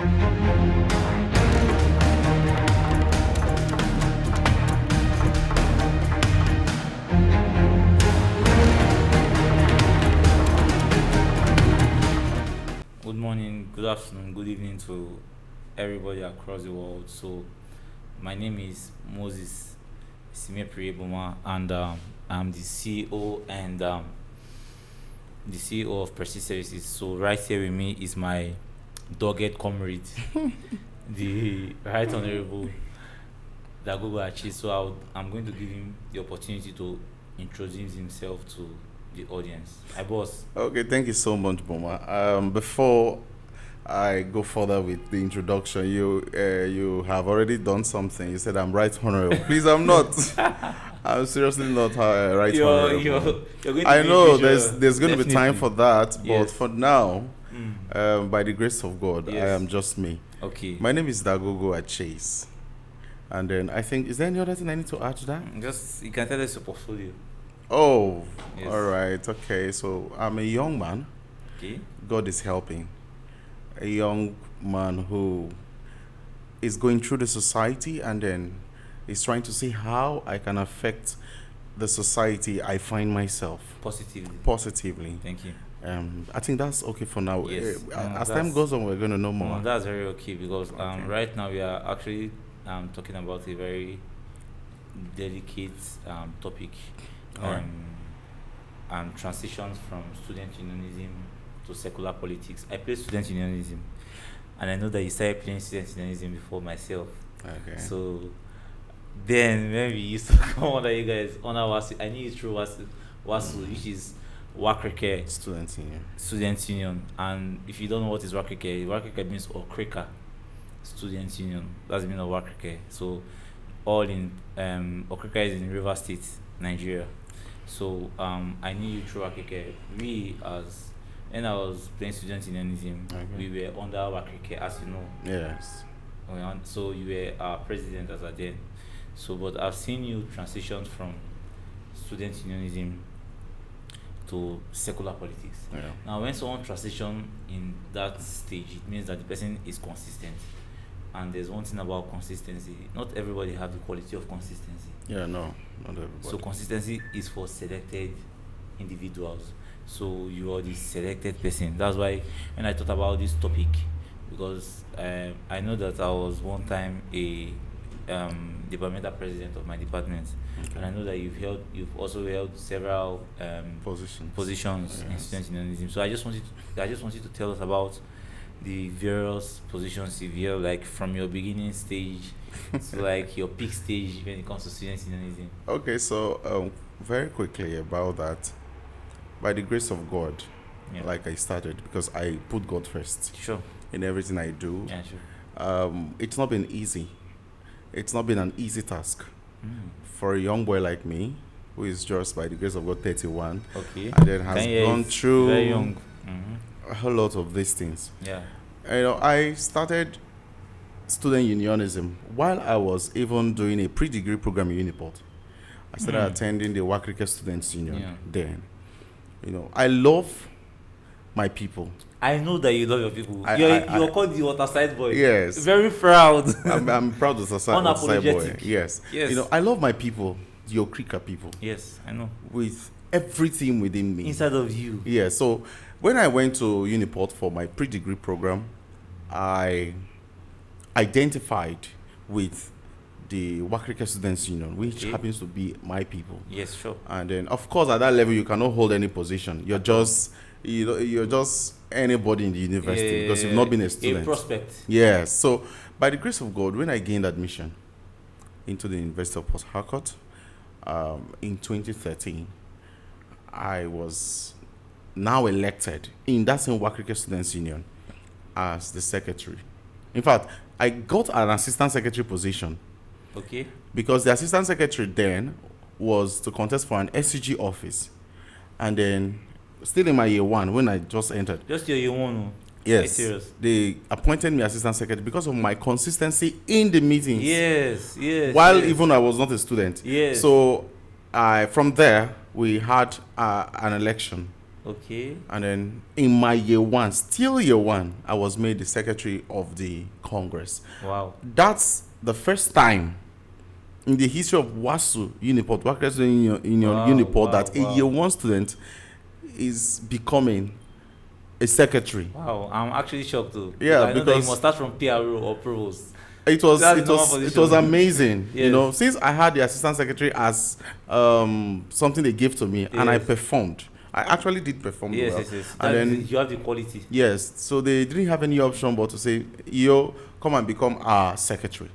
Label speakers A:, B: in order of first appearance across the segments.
A: Good morning, good afternoon, good evening to everybody across the world. So, my name is Moses Simepriebuma, and I'm the CEO and the CEO of Prestige Services. So, right here with me is my dogged comrade, the Right Honorable Dagogo Achi. So, I'm going to give him the opportunity to introduce himself to the audience. Hi, boss.
B: Okay, thank you so much, Boma. Before I go further with the introduction, you have already done something. You said I'm right honorable. Please, I'm not. I'm seriously not right honorable.
A: You're going to
B: I
A: be
B: know
A: visual,
B: there's going to be time for that, but
A: Yes.
B: for now,
A: Mm.
B: by the grace of God, I
A: Yes.
B: am just me.
A: Okay.
B: My name is Dagogo at Chase, and then I think is there any other thing I need to add to that?
A: Just you can tell us your portfolio.
B: Oh,
A: Yes.
B: all right, okay. So I'm a young man.
A: Okay.
B: God is helping. A young man who is going through the society and then is trying to see how I can affect the society I find myself positively.
A: Thank you.
B: I think that's okay for now.
A: Yes.
B: As time goes on, we're going to know more.
A: That's very okay because
B: Okay.
A: right now we are actually talking about a very delicate topic.
B: All right.
A: Transitions from student unionism to secular politics. I played student unionism, and I know that you started playing student unionism before myself.
B: Okay.
A: So then when we used to come under you guys on our I knew it through WASU, which is Wakrike
B: Student Union.
A: And if you don't know what is Wakrike means Okrika Student Union. That's the meaning of Wakrike. So all in Okrika is in River State, Nigeria. So I knew you through Wakrike. When I was playing student unionism,
B: Okay.
A: we were under Wakrike, as you know.
B: Yes.
A: So you were our president as at then. So, but I've seen you transition from student unionism to secular politics.
B: Yeah.
A: Now, when someone transition in that stage, it means that the person is consistent. And there's one thing about consistency: not everybody have the quality of consistency.
B: Yeah. No. Not everybody.
A: So consistency is for selected individuals. So you are the selected person. That's why when I thought about this topic, because I know that I was one time a departmental president of my department,
B: Okay.
A: and I know that you've also held several positions in
B: Yes.
A: student unionism. So I just wanted to tell us about the various positions you've held, like from your beginning stage to like your peak stage when it comes to student unionism.
B: Okay, so very quickly about that. By the grace of God,
A: Yeah.
B: like I started, because I put God first
A: Sure.
B: in everything I do.
A: Yeah, sure.
B: It's not been easy. It's not been an easy task for a young boy like me, who is just by the grace of God 31,
A: Okay.
B: and then has
A: 10 years,
B: gone through
A: very young.
B: a whole lot of these things.
A: Yeah.
B: I started student unionism while I was even doing a pre-degree program in Uniport. I started attending the Wakrike Students Union
A: Yeah.
B: then. I love my people.
A: I know that you love your people.
B: I-
A: You're called the Waterside boy.
B: Yes.
A: Very proud.
B: I'm proud of Side boy.
A: Unapologetic.
B: Yes.
A: Yes.
B: I love my people, the Okrika people,
A: Yes, I know.
B: with everything within me.
A: Inside of you.
B: Yeah, so when I went to Uniport for my pre-degree program, I identified with the Wakrika Students Union, which
A: Okay.
B: happens to be my people.
A: Yes, sure.
B: And then, of course, at that level, you cannot hold any position. You're just anybody in the university because you've not been a student.
A: A prospect.
B: Yes. So, by the grace of God, when I gained admission into the University of Port Harcourt in 2013, I was now elected in that same Wakrike Students Union as the secretary. In fact, I got an assistant secretary position
A: Okay.
B: because the assistant secretary then was to contest for an SCG office. And then, still in my year one, when I just entered,
A: Just your one.
B: yes,
A: Serious.
B: they appointed me assistant secretary because of my consistency in the meetings.
A: Yes, yes.
B: While
A: yes.
B: even I was not a student.
A: Yes.
B: So, from there, we had an election
A: Okay.
B: And then in my year one, still year one, I was made the secretary of the Congress.
A: Wow.
B: That's the first time in the history of WASU Uniport, Workers Union
A: Wow.
B: Uniport,
A: Wow.
B: that a year one student is becoming a secretary.
A: Wow. I'm actually shocked too.
B: Yeah,
A: I know that you
B: because
A: must start from PRO or provost.
B: it was
A: That's
B: it
A: the normal
B: was it
A: position.
B: was amazing. You
A: Yes.
B: know, since I had the assistant secretary as something they gave to me, and I
A: Yes.
B: performed. I actually did perform
A: Yes,
B: well.
A: yes, yes.
B: And then
A: You have the quality.
B: yes, so they didn't have any option but to say, "Yo, come and become our secretary."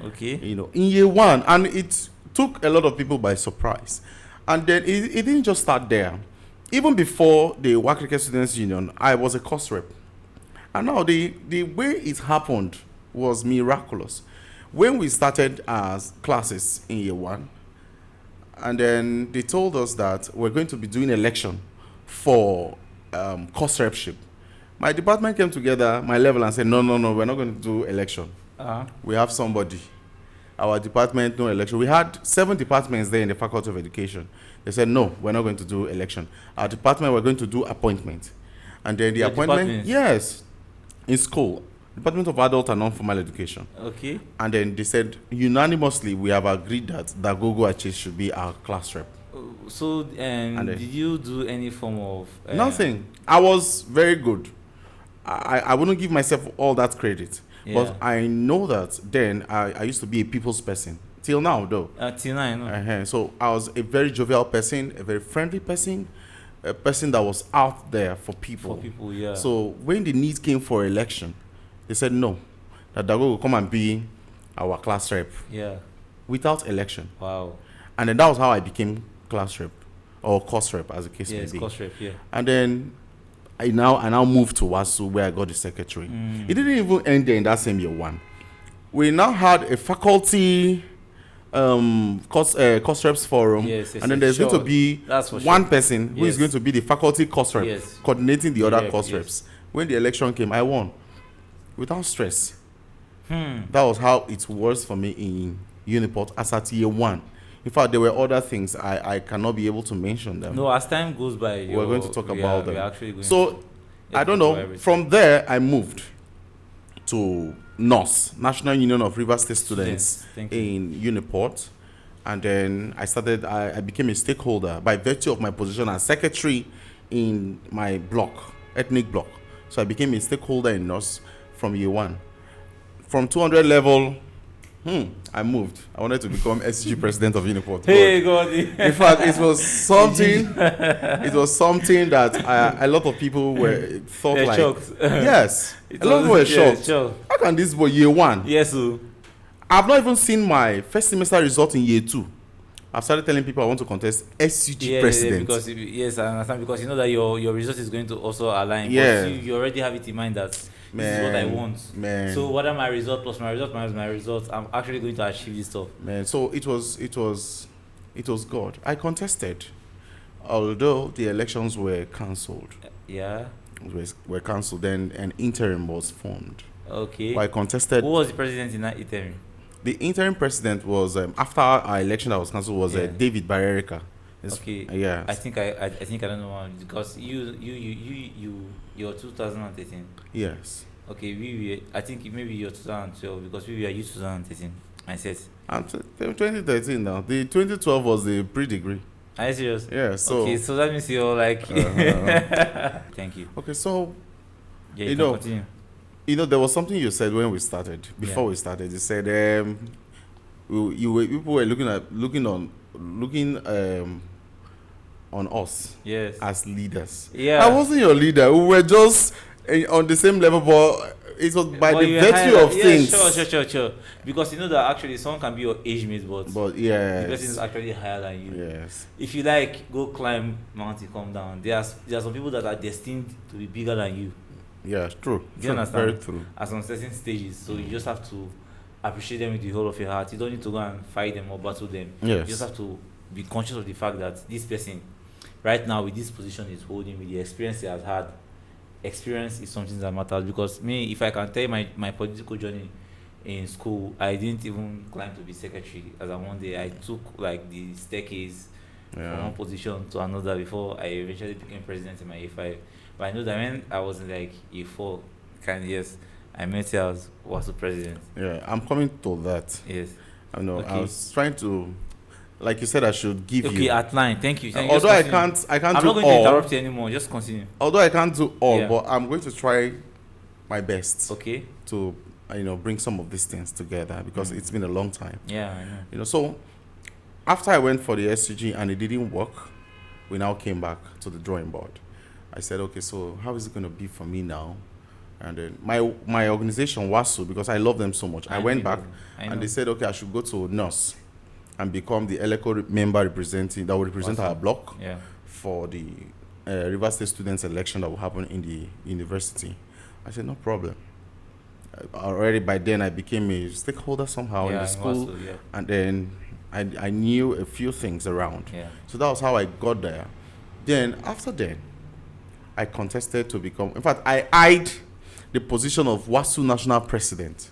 A: Okay.
B: You know, in year one, and it took a lot of people by surprise. And then it didn't just start there. Even before the Wakrike Students Union, I was a course rep. And now the way it happened was miraculous. When we started as classes in year one, and then they told us that we're going to be doing election for course repship. My department came together, my level, and said, no, we're not going to do election.
A: Uh-huh.
B: We have somebody. Our department, no election. We had 7 departments there in the Faculty of Education. They said, no, we're not going to do election. Our department, we're going to do appointment. And then the
A: Your
B: appointment,
A: department?
B: yes, in school, Department of Adult and Non-Formal Education.
A: Okay.
B: And then they said, unanimously, we have agreed that Dagogo Achis should be our class rep.
A: So,
B: And
A: did you do any form of
B: Nothing. I was very good. I wouldn't give myself all that credit.
A: Yeah.
B: But I know that then I used to be a people's person. Till now, though.
A: Till now, I know.
B: So I was a very jovial person, a very friendly person, a person that was out there for people.
A: For people, yeah.
B: So when the need came for election, they said no, that Dago will come and be our class rep
A: Yeah.
B: without election.
A: Wow.
B: And then that was how I became class rep or course rep, as the case may
A: Yes,
B: be.
A: course rep, yeah.
B: And then I now moved to WASU, where I got the secretary.
A: Mm.
B: It didn't even end there in that same year one. We now had a faculty course reps forum,
A: Yes, yes,
B: and then
A: yes,
B: there's going
A: sure.
B: to be
A: That's for
B: one
A: sure.
B: person who is
A: Yes.
B: going to be the faculty course rep,
A: Yes.
B: coordinating the other
A: Rep,
B: course
A: yes.
B: reps. When the election came, I won without stress.
A: Hmm.
B: That was how it was for me in Uniport as at year one. In fact, there were other things I cannot be able to mention them.
A: No, as time goes by,
B: We're going to talk about them.
A: We're actually going
B: So
A: to
B: I don't
A: explore
B: know.
A: everything.
B: From there, I moved to NOS, National Union of River State Students,
A: Thank you.
B: in Uniport. And then I became a stakeholder by virtue of my position as secretary in my block, ethnic block. So I became a stakeholder in NOS from year one. From 200 level, I moved. I wanted to become SG president of Uniport.
A: Hey, God.
B: In fact, it was something. It was something that a lot of people thought
A: They're
B: like.
A: shocked.
B: Yes,
A: It
B: a lot of people were
A: was- yeah,
B: shocked.
A: sure.
B: How can this boy year one?
A: Yes, so.
B: I've not even seen my first semester result in year two. I've started telling people I want to contest SUG president.
A: because yes, I understand, because you know that your result is going to also align.
B: Yeah.
A: But you already have it in mind that this is what I want.
B: Man.
A: So whether my result plus my result minus my result, I'm actually going to achieve this stuff.
B: Man, so it was God. I contested, although the elections were cancelled.
A: Yeah.
B: Were cancelled. Then an interim was formed.
A: Okay.
B: But I contested.
A: Who was the president in that interim?
B: The interim president was after our election that was cancelled was
A: Yeah.
B: David Barerica.
A: Okay.
B: Yeah.
A: I think I think I don't know one, because you're 2013.
B: Yes.
A: Okay, I think maybe you're 2012, because we were you 2013. I said.
B: I'm 2013 now. The 2012 was the pre-degree.
A: Are you serious?
B: Yeah. So.
A: Okay, so that means you're like. Thank you.
B: Okay. So
A: Yeah,
B: You
A: you
B: know,
A: can continue.
B: there was something you said when we started. Before we started, you said people were looking on us
A: Yes.
B: as leaders.
A: Yeah.
B: I wasn't your leader. We were just on the same level, but it was by
A: But
B: the
A: you
B: virtue
A: hire-
B: of things.
A: Sure. Because you know that actually someone can be your age mate, but
B: But
A: the person is
B: yes,
A: actually higher than you.
B: yes,
A: If you like, go climb mountain, come down. There are some people that are destined to be bigger than you
B: yeah, true.
A: Do you
B: True,
A: understand?
B: very true.
A: at some certain stages. So you just have to appreciate them with the whole of your heart. You don't need to go and fight them or battle them. You just
B: Yes,
A: have to be conscious of the fact that this person, right now, with this position he's holding, with the experience he has had, experience is something that matters. Because me, if I can tell you my political journey in school, I didn't even climb to be secretary. As I one day, I took like the staircase from one position to another before I eventually became president in my A5. But I know that when I was in like A4 kind of years, I met you as was the president.
B: Yeah, I'm coming to that.
A: Yes.
B: I know. I
A: Okay.
B: was trying to, like you said, I should give
A: Okay,
B: you.
A: outline. Thank you. Thank you. Just
B: Although
A: continue.
B: I can't
A: I'm
B: do
A: not going to
B: all.
A: interrupt you anymore. Just continue.
B: Although I can't do all,
A: Yeah.
B: but I'm going to try my best
A: Okay.
B: to, bring some of these things together because it's been a long time.
A: Yeah, I know.
B: So after I went for the SCG and it didn't work, we now came back to the drawing board. I said, okay, so how is it going to be for me now? And then my organization, WASU, because I love them so much, I went back and they said, okay, I should go to NUS and become the ELECO member representing that will represent our block for the River State Students election that will happen in the university. I said, no problem. Already by then, I became a stakeholder somehow in the school, and then I knew a few things around.
A: Yeah.
B: So that was how I got there. Then after that, I contested to become. In fact, I eyed the position of WASU national president.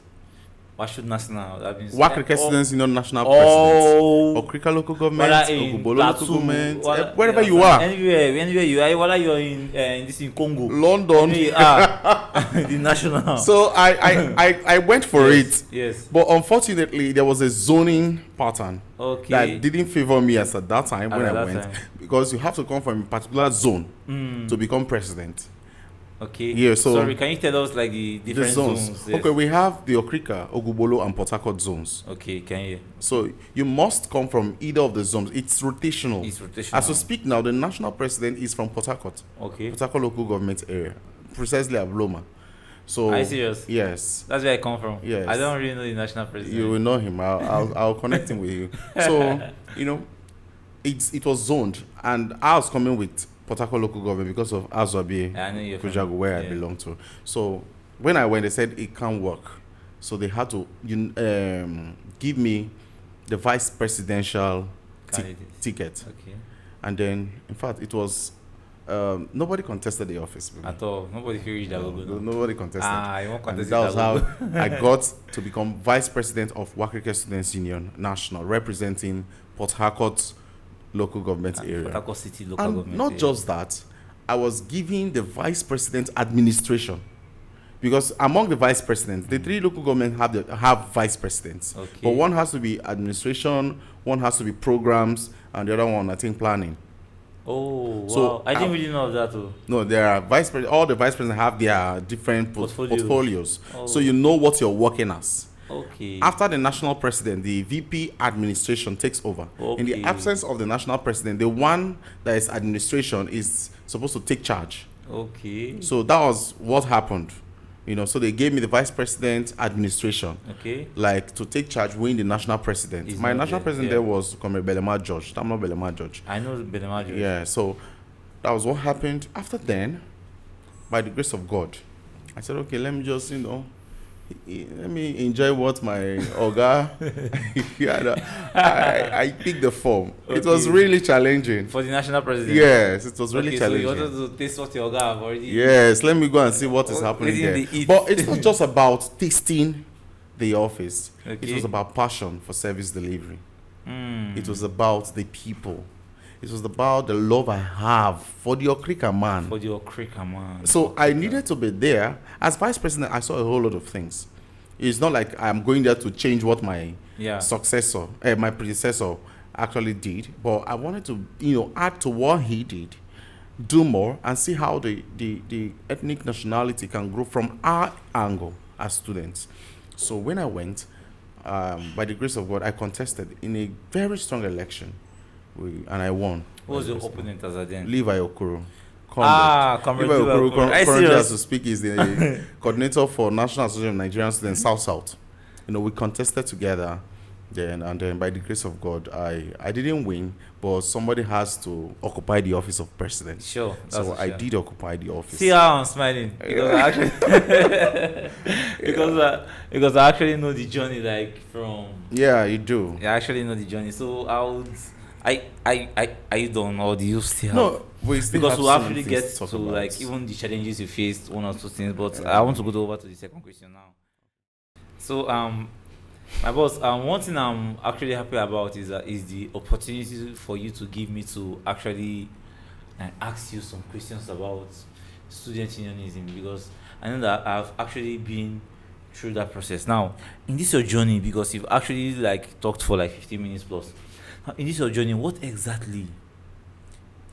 A: WASU national. That means
B: Wakrika Students Union national
A: president.
B: Okrika local government, Ogubolo local government, wherever
A: yeah,
B: you are.
A: Anywhere you are, whether you're in this in Congo,
B: London,
A: the national.
B: So I went for it.
A: Yes.
B: But unfortunately, there was a zoning pattern
A: that
B: didn't favor me as at that time when I went, because you have to come from a particular zone to become president.
A: Okay.
B: Yeah, so
A: sorry, can you tell us like the different zones?
B: Yes. Okay, we have the Okrika, Ogubolo, and Port Harcourt zones.
A: Okay, can you?
B: So you must come from either of the zones. It's rotational.
A: It's rotational.
B: As we speak now, the national president is from Port Harcourt.
A: Okay.
B: Port Harcourt local government area, precisely Abloma. So
A: are you serious?
B: Yes.
A: That's where I come from.
B: Yes.
A: I don't really know the national president.
B: You will know him. I'll connect him with you. So it was zoned, and I was coming with Port Harcourt local government because of Azwabi, Kujagu, where I belong to. So when I went, they said it can't work. So they had to give me the vice presidential ticket.
A: Okay.
B: And then, in fact, it was nobody contested the office.
A: At all. Nobody reached that logo.
B: Nobody contested.
A: You won't contest
B: that was how I got to become vice president of Wakrika Students Union National, representing Port Harcourt local government area.
A: Port Harcourt City local government
B: not
A: area.
B: just that, I was given the vice president administration, because among the vice presidents, the three local governments have vice presidents.
A: Okay.
B: But one has to be administration, one has to be programs, and the other one, I think, planning.
A: Oh, wow.
B: So
A: I didn't really know of that too.
B: No, there are vice presidents. All the vice presidents have their different portfolios. So you know what you're working as.
A: Okay.
B: After the national president, the VP administration takes over.
A: Okay.
B: In the absence of the national president, the one that is administration is supposed to take charge.
A: Okay.
B: So that was what happened. So they gave me the vice president administration.
A: Okay.
B: Like to take charge when the national president. My national president there was Comrade Belema George. I'm not Belema George.
A: I know Belema George.
B: Yeah, so that was what happened. After then, by the grace of God, I said, okay, let me just, let me enjoy what my Oga. I picked the form. Okay. It was really challenging.
A: For the national president?
B: Yes, it was really challenging.
A: So you wanted to taste what your Oga have already.
B: Yes, let me go and see what is happening there. But it's not just about tasting the office. Okay. It was about passion for service delivery. It was about the people. It was about the love I have for the Okrika man.
A: For the Okrika man.
B: So I needed to be there. As vice president, I saw a whole lot of things. It's not like I'm going there to change what my my predecessor actually did. But I wanted to, add to what he did, do more, and see how the ethnic nationality can grow from our angle as students. So when I went, by the grace of God, I contested in a very strong election. And I won.
A: Who was your opponent as at then?
B: Levi Okoro.
A: Comrade Levi Okoro.
B: Currently, as we speak, is the coordinator for National Association of Nigerian Students South. We contested together. And then by the grace of God, I didn't win, but somebody has to occupy the office of president.
A: Sure.
B: So I did occupy the office.
A: See how I'm smiling? Because I actually because I actually know the journey from.
B: Yeah, you do.
A: I actually know the journey. So I don't know. Do you still have?
B: No, we still
A: because
B: have
A: we'll actually get
B: to
A: even the challenges you faced, one or two things. But I want to go over to the second question now. So My boss, one thing I'm actually happy about is the opportunity for you to give me to actually ask you some questions about student unionism, because I know that I've actually been through that process. Now, in this your journey, because you've actually like talked for like 15 minutes plus. Now, in this your journey, what exactly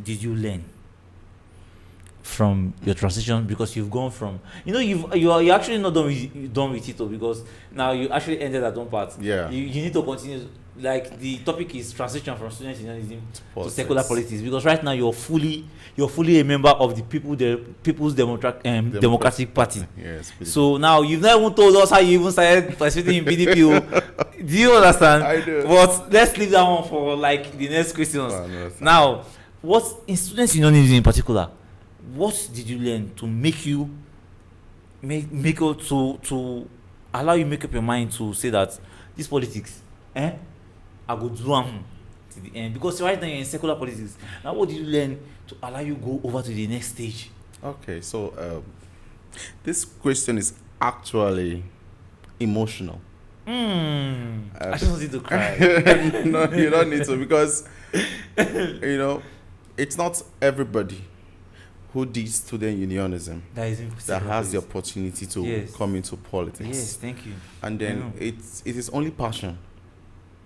A: did you learn from your transition? Because you've gone from, you're actually not done with it, because now you actually ended at one part.
B: Yeah.
A: You need to continue. Like the topic is transition from student unionism to
B: Politics.
A: secular politics, because right now you're fully a member of the People's Democratic Party.
B: Yes.
A: So now you've not even told us how you even started participating in PDP. Do you understand?
B: I do.
A: But let's leave that one for like the next questions.
B: I understand.
A: Now, what in student unionism in particular, what did you learn to make you make you to allow you make up your mind to say that this politics, I go do am to the end? Because right now you're in secular politics. Now, what did you learn to allow you go over to the next stage?
B: Okay, so this question is actually emotional.
A: I just wanted to cry.
B: No, you don't need to, because it's not everybody who did student unionism
A: That is
B: that has the
A: politics.
B: opportunity to
A: Yes.
B: come into politics.
A: Yes, thank you.
B: And
A: I
B: then
A: know.
B: it is only passion.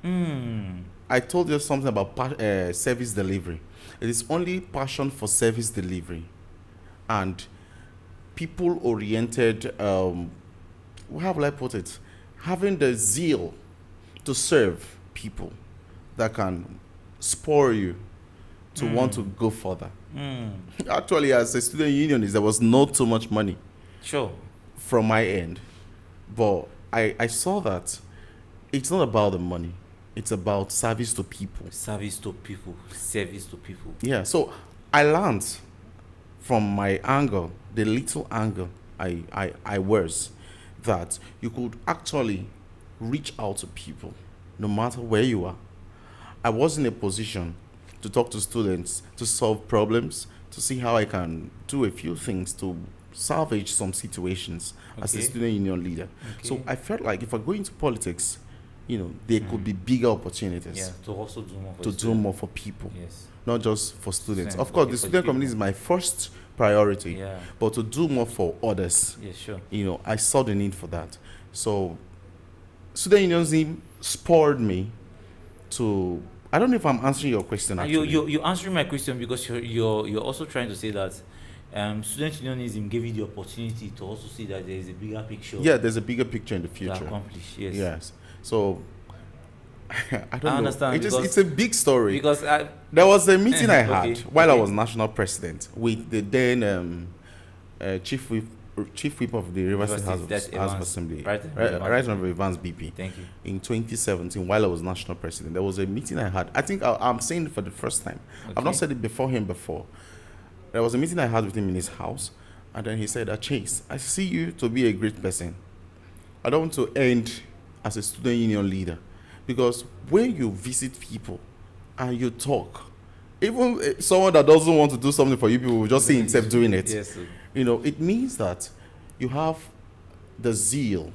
A: Mm.
B: I told you something about service delivery. It is only passion for service delivery and people oriented, how will I put it? Having the zeal to serve people that can spur you to want to go further. Actually, as a student unionist, there was not too much money
A: Sure.
B: from my end. But I saw that it's not about the money. It's about service to people.
A: Service to people. Service to people.
B: Yeah, so I learned from my angle, the little angle I was, that you could actually reach out to people no matter where you are. I was in a position to talk to students, to solve problems, to see how I can do a few things to salvage some situations as a
A: Okay.
B: student union leader. So
A: Okay.
B: I felt like if I go into politics, there could be bigger opportunities
A: Yeah, to also do more for
B: to
A: the
B: do
A: student.
B: more for people,
A: Yes.
B: not just for students.
A: Students,
B: Of course,
A: okay,
B: the
A: for
B: student
A: people.
B: community is my first priority,
A: Yeah.
B: but to do more for others,
A: Yeah, sure.
B: I saw the need for that. So, student unionism spurred me to. I don't know if I'm answering your question.
A: And
B: Actually,
A: you're answering my question, because you're also trying to say that student unionism gave you the opportunity to also see that there is a bigger picture
B: yeah, there's a bigger picture in the
A: to
B: future.
A: accomplish. Yes.
B: Yes. So, I don't know.
A: understand,
B: It's a big story.
A: Because
B: There was a meeting I had
A: Okay,
B: while I
A: okay.
B: was national president with the then chief whip of the River State House
A: That's
B: of
A: Evans.
B: Assembly,
A: Right,
B: Right Honorable Evans BP.
A: Thank you.
B: In 2017, while I was national president, there was a meeting I had. I think I'm saying it for the first time. I've not
A: Okay.
B: said it before him before. There was a meeting I had with him in his house, and then he said, Chase, I see you to be a great person. I don't want to end as a student union leader, because when you visit people and you talk, even someone that doesn't want to do something for you, people will just see himself doing it.
A: Yes. Sir.
B: It means that you have the zeal.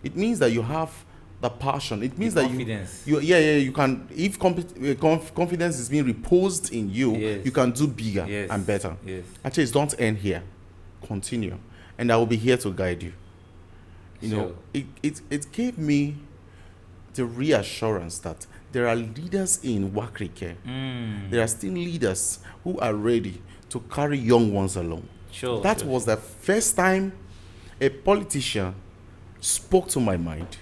B: It means that you have the passion. It means
A: The
B: that
A: confidence.
B: you can. If confidence is being reposed in you,
A: Yes.
B: you can do bigger
A: Yes.
B: and better.
A: Yes.
B: Actually, don't end here. Continue, and I will be here to guide you.
A: Sure.
B: It gave me the reassurance that there are leaders in Wakrike. There are still leaders who are ready to carry young ones along.
A: Sure.
B: That
A: sure.
B: was the first time a politician spoke to my mind.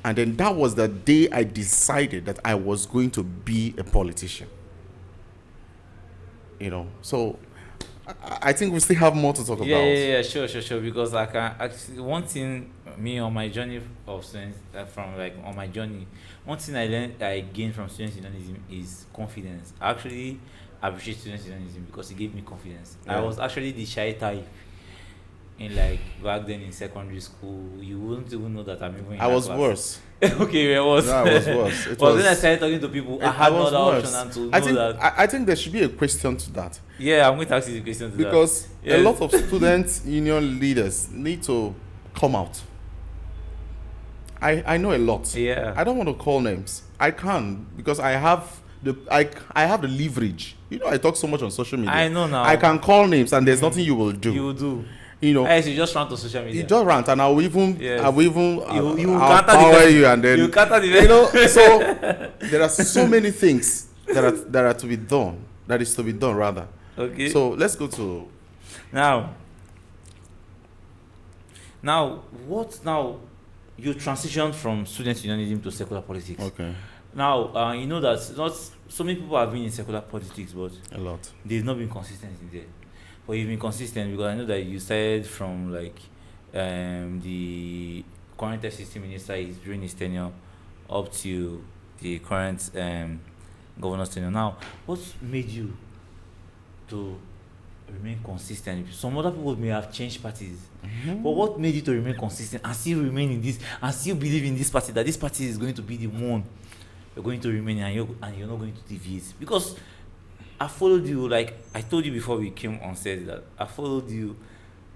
B: And then that was the day I decided that I was going to be a politician. So I think we still have more to talk about.
A: Yeah, sure. Because I can actually, one thing, me on my journey of students, from like on my journey, one thing I gained from student unionism is confidence. I actually appreciate student unionism because it gave me confidence. I
B: Yeah.
A: was actually the shy type in like back then in secondary school. You wouldn't even know that I'm even in
B: I
A: that
B: was
A: class.
B: worse.
A: Okay, it was.
B: No, I was worse. It
A: But
B: was,
A: then I started talking to people. I had no
B: was
A: other
B: worse.
A: option than to
B: I
A: know
B: think
A: that.
B: I think there should be a question to that,
A: Yeah, I'm going to ask you the question to
B: because
A: that. Yes.
B: a lot of student union leaders need to come out I know a lot.
A: Yeah.
B: I don't want to call names. I can because I have the leverage. You know, I talk so much on social media.
A: I know now.
B: I can call names and there's nothing you will do.
A: You will do.
B: You know,
A: I you just run to social media.
B: you just rant and I'll even
A: Yes.
B: I'll even
A: You
B: I'll
A: counter the
B: power
A: person.
B: you and then
A: You counter the
B: you know. So there are so many things that are to be done. That is to be done rather.
A: Okay.
B: So let's go to
A: Now, what now? You transitioned from student unionism to secular politics.
B: okay
A: Now, you know that not so many people have been in secular politics, but
B: a lot.
A: they've not been consistent in there. But you've been consistent because I know that you started from like the current FCC minister is during his tenure up to the current governor's tenure. Now, what made you to remain consistent? Some other people may have changed parties, but what made you to remain consistent and still remain in this and still believe in this party, that this party is going to be the one you're going to remain in and you're not going to deviate? Because I followed you, like I told you before we came on set, that I followed you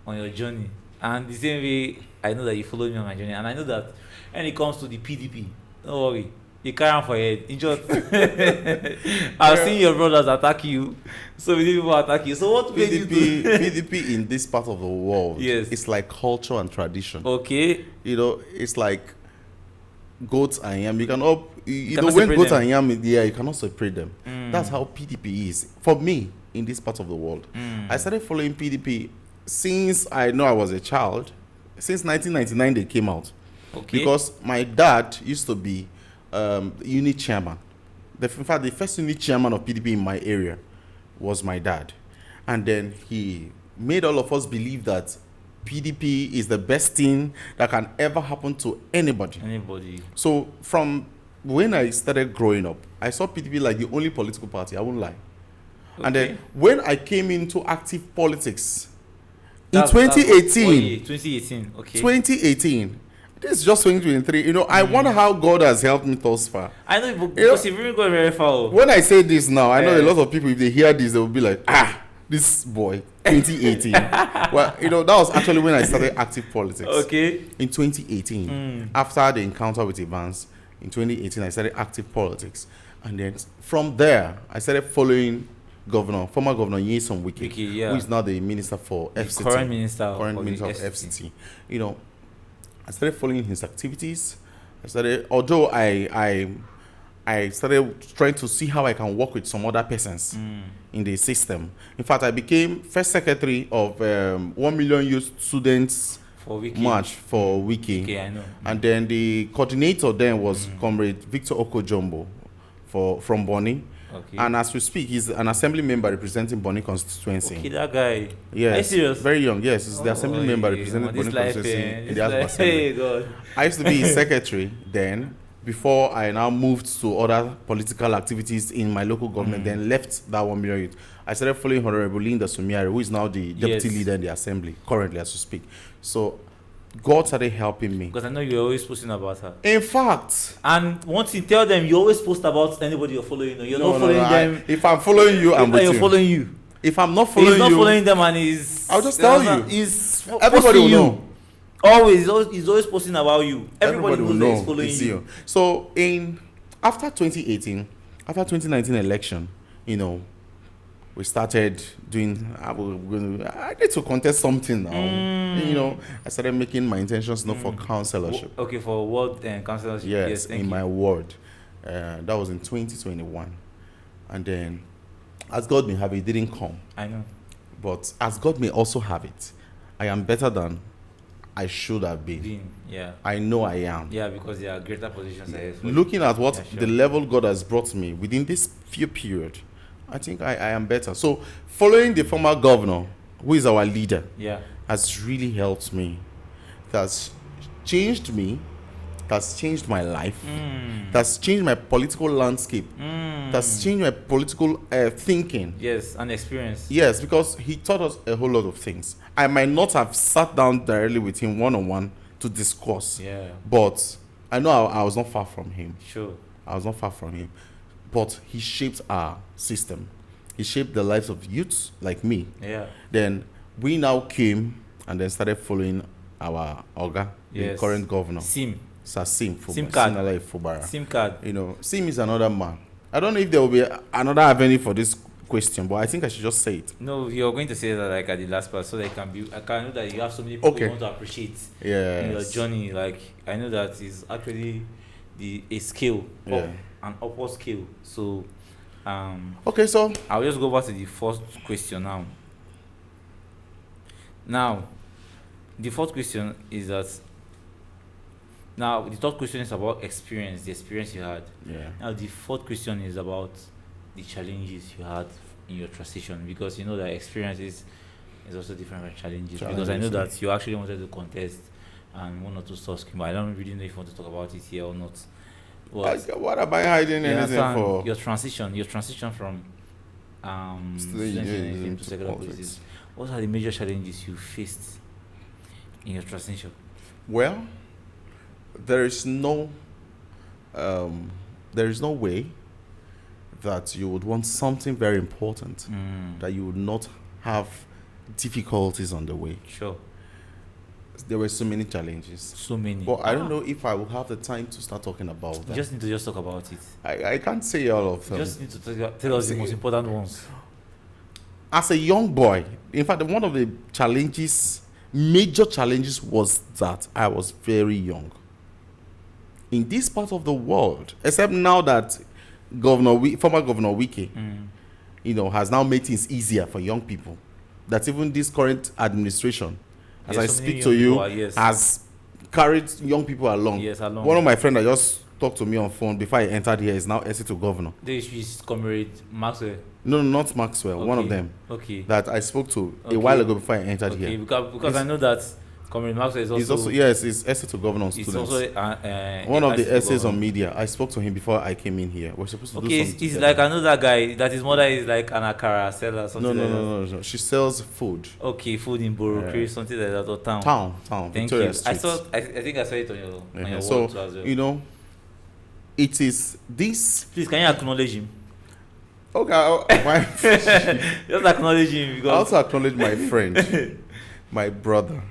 A: on your journey, and the same way I know that you followed me on my journey, and I know that when it comes to the PDP, don't worry, you carry on for your head. In short, I've seen your brothers attack you, so many people attack you. So what made you
B: PDP
A: do?
B: PDP in this part of the world,
A: Yes.
B: it's like culture and tradition.
A: Okay,
B: You know, it's like goats and yam. You cannot, you know,
A: cannot
B: when
A: separate
B: goats
A: them.
B: and yam in the air, you cannot separate them. That's how PDP is for me in this part of the world. I started following PDP since I know I was a child. Since 1999, they came out.
A: okay,
B: Because my dad used to be the unit chairman. In fact, the first unit chairman of PDP in my area was my dad. And then he made all of us believe that PDP is the best thing that can ever happen to anybody.
A: anybody.
B: So from when I started growing up, I saw PDP like the only political party. I won't lie. And
A: Okay.
B: then when I came into active politics
A: That's
B: in
A: what
B: 2018,
A: year? 2018. Okay.
B: 2018, this is just 2023. You know, I wonder how God has helped me thus far.
A: I know, but
B: You know-
A: because you've really gone very far.
B: When I say this now, I know a
A: Yeah.
B: lot of people, if they hear this, they will be like, this boy, 2018. Well, you know, that was actually when I started active politics.
A: Okay.
B: In 2018, after the encounter with Evans, in 2018, I started active politics. And then from there, I started following former Governor Nyesom Wike,
A: Wike, yeah.
B: who is now the minister for FCT.
A: Current minister of
B: of
A: the
B: FCT. You know, I started following his activities. Although I started trying to see how I can work with some other persons in the system. In fact, I became first secretary of 1 million youth students
A: For Wiki.
B: march for Wiki.
A: Okay, I know.
B: And then the coordinator then was Comrade Victor Okojombo from Bonny.
A: Okay.
B: And as we speak, he's an assembly member representing Bonny constituency.
A: Okay, that guy.
B: Yes.
A: Are you serious?
B: Very young, yes. He's the assembly member representing
A: this
B: Bonny
A: life,
B: constituency in
A: this
B: the House of
A: life.
B: Assembly.
A: Hey, God.
B: I used to be his secretary then, before I now moved to other political activities in my local government, then left that 1 million youth. I started following Honorable Linda Sumiari, who is now the deputy
A: Yes.
B: leader in the assembly, currently as we speak. So God started helping me.
A: Because I know you're always posting about her.
B: In fact,
A: And once you tell them, you always post about anybody you're following. You're
B: no,
A: not
B: no,
A: following
B: no,
A: them.
B: if I'm following you, I'm with
A: You're
B: you.
A: following you.
B: If I'm not following
A: He's not
B: you,
A: following them, and he's.
B: I'll just tell you.
A: He's
B: everybody
A: posting
B: will
A: you.
B: know.
A: Always, he's always posting about you. Everybody
B: will
A: knows that he's following
B: it's
A: you.
B: So after 2018, after 2019 election, you know, we started doing. I need to contest something now. You know, I started making my intentions known for councillorship.
A: Okay, for ward and councillorship.
B: Yes,
A: thank
B: in
A: you.
B: my ward. That was in 2021, and then, as God may have it, didn't come.
A: I know.
B: But as God may also have it, I am better than I should have been.
A: Yeah.
B: I know I am.
A: Yeah, because there are greater positions ahead for you.
B: Looking at what
A: Yeah, sure.
B: the level God has brought me within this few period, I think I am better. So following the former governor, who is our leader,
A: Yeah.
B: has really helped me. That's changed me. That's changed my life. That's changed my political landscape. That's changed my political thinking.
A: Yes, an experience.
B: Yes, because he taught us a whole lot of things. I might not have sat down directly with him one-on-one to discuss.
A: Yeah.
B: But I know I was not far from him.
A: Sure.
B: I was not far from him. But he shaped our system. He shaped the lives of youths like me.
A: Yeah.
B: Then we now came and then started following our Oga,
A: Yes.
B: the current governor.
A: Sim.
B: Sasim
A: SIM
B: Fubara.
A: card.
B: Sinala Fubara.
A: SIM card.
B: You know, Sim is another man. I don't know if there will be another avenue for this question, but I think I should just say it.
A: No, you're going to say that like at the last part, so that I can know that you have so many people
B: Okay.
A: you want to appreciate in your
B: Yes.
A: journey. Like I know that is actually a skill,
B: Yeah.
A: an upward skill. So,
B: Okay, so
A: I'll just go back to the first question now. Now, the fourth question is that now the third question is about experience, the experience you had.
B: yeah.
A: Now, the fourth question is about the challenges you had in your transition, because you know that experience is also different from challenges. Because I know
B: Challenges,
A: that you actually wanted to contest and one or two stuff came, but I don't really know if you want to talk about it here or not. But
B: What am I hiding
A: you
B: anything
A: understand
B: for?
A: your transition from
B: Student
A: student
B: unionism
A: unionism to
B: to
A: secular
B: politics.
A: politics. What are the major challenges you faced in your transition?
B: Well, there is no way that you would want something very important that you would not have difficulties on the way.
A: Sure.
B: There were so many challenges.
A: So many.
B: But I don't know if I will have the time to start talking about
A: You
B: that.
A: just need to just talk about it.
B: I can't say all of
A: You
B: them.
A: just need to tell us the most important ones.
B: As a young boy, in fact, one of the major challenges was that I was very young. In this part of the world, except now that former Governor Wike, has now made things easier for young people. That even this current administration, as
A: Yes,
B: I
A: so many
B: speak to
A: young
B: you,
A: people yes.
B: has carried young people along.
A: Yes, along.
B: One of my friends that just talked to me on phone before I entered here is now SC to governor.
A: This is Comrade Maxwell.
B: No, not Maxwell. One of
A: Okay.
B: them
A: Okay.
B: that I spoke to
A: Okay.
B: a while ago before I entered
A: Okay,
B: here.
A: because I know that Comrade Maxwell is
B: He's
A: also.
B: also yes, he's SC to governor on
A: He's
B: students.
A: also
B: One of the
A: assistant
B: essays
A: governor.
B: on media. I spoke to him before I came in here. We're supposed to do
A: Okay,
B: something
A: he's
B: together.
A: like another guy that his mother is like an akara seller, something like that.
B: No. She sells food.
A: Okay, food in Borokri, something like that, or town.
B: Town.
A: Thank
B: Victoria
A: you.
B: Street.
A: I think I saw it on your
B: Yeah.
A: wall too as well.
B: It is this.
A: Please, can you acknowledge him?
B: Okay,
A: Just acknowledge him
B: I
A: because
B: also acknowledge my friend, my brother.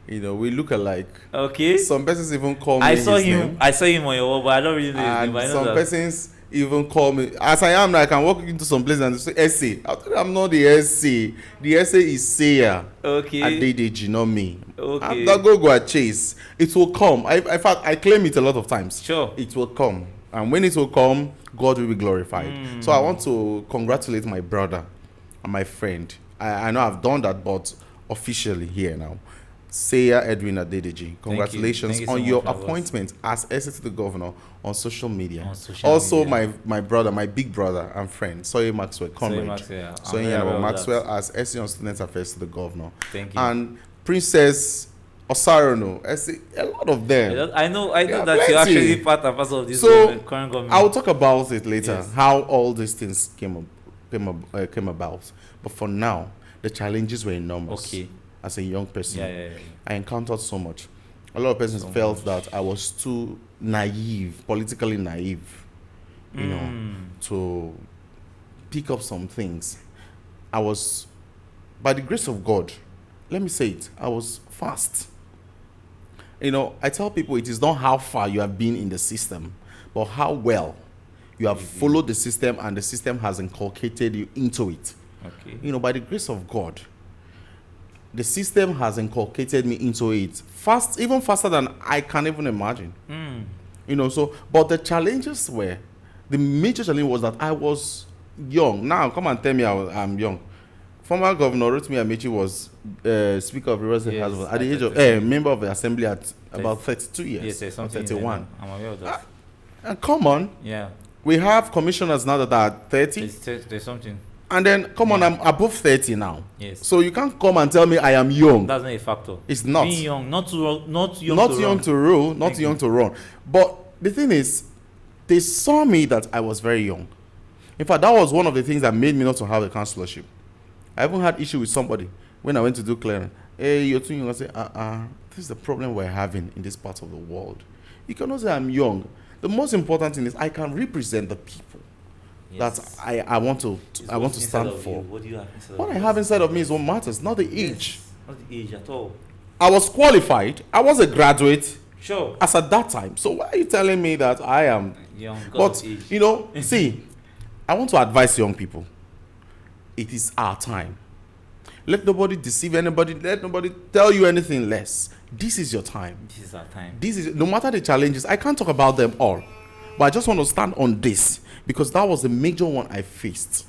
B: We look alike.
A: okay.
B: Some persons even call me
A: I saw
B: his
A: him.
B: name.
A: I saw him on your wall, but I don't really know his name.
B: And
A: But I know
B: some
A: that.
B: persons even call me as I am now. I can walk into some place and say essay. I'll tell you I'm not the essay. The essay is Saya.
A: Okay.
B: Adedeji, not me.
A: Okay.
B: After go chase, it will come. In fact, I claim it a lot of times.
A: Sure.
B: It will come, and when it will come, God will be glorified. So I want to congratulate my brother and my friend. I know I've done that, but officially here now. Saya Edwin Adedeji, congratulations
A: Thank you so
B: on
A: much,
B: your
A: my boss.
B: appointment as SC to the governor on social media.
A: On social
B: Also,
A: media.
B: my brother, my big brother and friend, Soye Maxwell, comrade.
A: Maxwell, I'm
B: Soye
A: very aware of
B: Maxwell as SC on Student Affairs to the governor.
A: Thank you.
B: And Princess Osarono, SC, a lot of them.
A: I know
B: Yeah,
A: that you're
B: plenty.
A: actually part and parcel of this
B: So,
A: current government.
B: I'll talk about it later,
A: Yes.
B: how all these things came about. But for now, the challenges were enormous.
A: Okay.
B: As a young person,
A: Yeah.
B: I encountered so much. A lot of persons
A: So
B: felt
A: much.
B: that I was too naive, politically naive, to pick up some things. I was, by the grace of God, let me say it, I was fast. I tell people it is not how far you have been in the system, but how well you have followed the system and the system has inculcated you into it.
A: Okay.
B: By the grace of God, the system has inculcated me into it fast, even faster than I can even imagine. But the challenges the major challenge was that I was young. Now, come and tell me I'm young. Former Governor Rotimi Amechi was Speaker of Rivers State
A: Yes,
B: House at the age of member of the Assembly at about 32 years.
A: Yes, there's
B: or
A: something.
B: 31.
A: I'm aware of that.
B: And come on,
A: Yeah.
B: we have commissioners now that are 30,
A: There's something.
B: and then come on, I'm above 30 now.
A: Yes.
B: So you can't come and tell me I am young.
A: That's not a factor.
B: It's not.
A: Being young, not young
B: Not
A: to
B: young
A: run.
B: to rule, not
A: Thank
B: young
A: you.
B: to run. But the thing is, they saw me that I was very young. In fact, that was one of the things that made me not to have a councillorship. I even had issue with somebody when I went to do clearance. Hey, you're too young. I say, this is the problem we're having in this part of the world. You cannot say I'm young. The most important thing is I can represent the people
A: Yes.
B: that I want to
A: It's
B: I want
A: what's
B: to
A: inside
B: stand
A: of
B: for.
A: you. What do you have inside
B: What
A: of
B: I
A: you?
B: have inside of me is what matters, not the age.
A: Yes. Not the age at all.
B: I was qualified. I was a graduate.
A: Sure.
B: as at that time. So why are you telling me that I am?
A: Young because
B: But
A: of age.
B: you know, see, I want to advise young people. It is our time. Let nobody deceive anybody. Let nobody tell you anything less. This is your time.
A: This is our time.
B: This is, no matter the challenges, I can't talk about them all, but I just want to stand on this because that was the major one I faced.